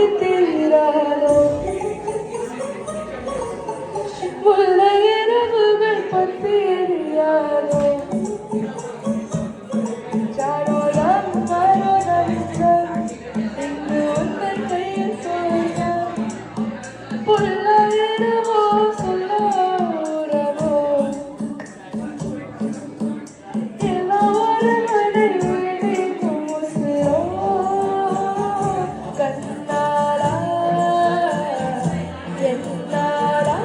கொட்டி தீராதோ முல்லை இரவுகள் பற்றி எரியாதோ சாரோலம் மரோலம் இங்கு உந்தன் கையில் சோழ புல்ல இரவோ சொல்ல உறவோ எல்லாம் ஒரு நடை விழிக்கும் உசிரோ கண்ணாளா என்னாளா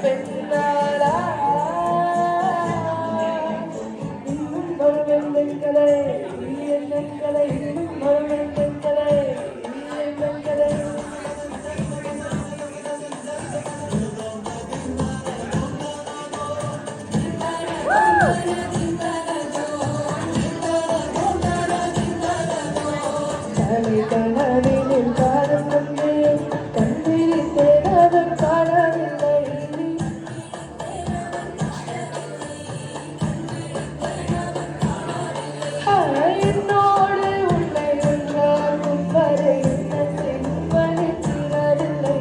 பெண்ணாளா இன்னும் ஒரு வெண்கலை வெண்கலை இன்னும் ஒரு வெண்கலை வெண்கலை கனவினில் காலம் வந்து கண்விழித்தேன் அதன் காணவில்லை என்னோடு உன்னை ஒன்றாகும் வரை எண்ணத்தில் வலிக்கிறவில்லை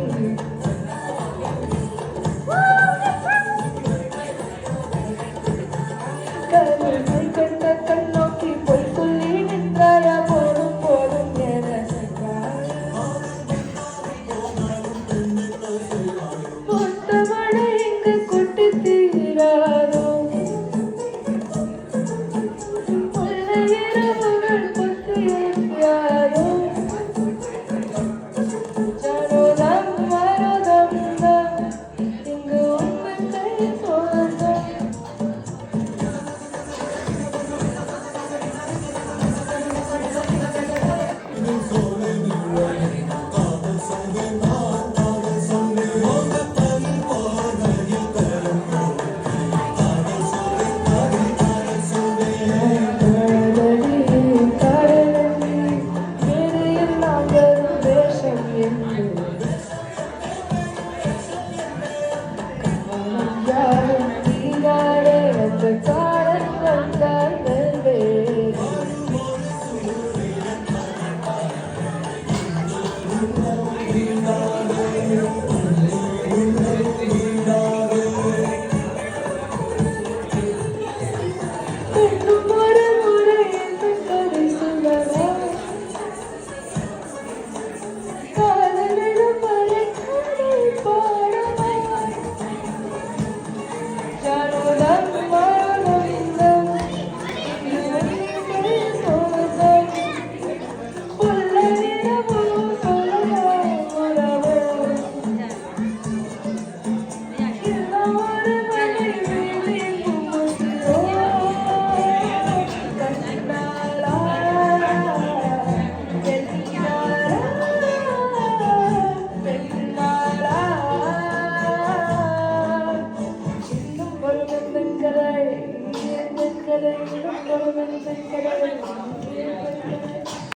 கருணை கண்ட கண்ணோக்கி பொய் சொல்லி நின்றாயா போதும் போதும் என பொட்ட மழை இங்கு கொட்டி தீராதோ முல்லை இரவுகள் கொத்தி எரியாதோ ஜனோதம் மரோதம் இங்கு உங்கள் கை சோதம்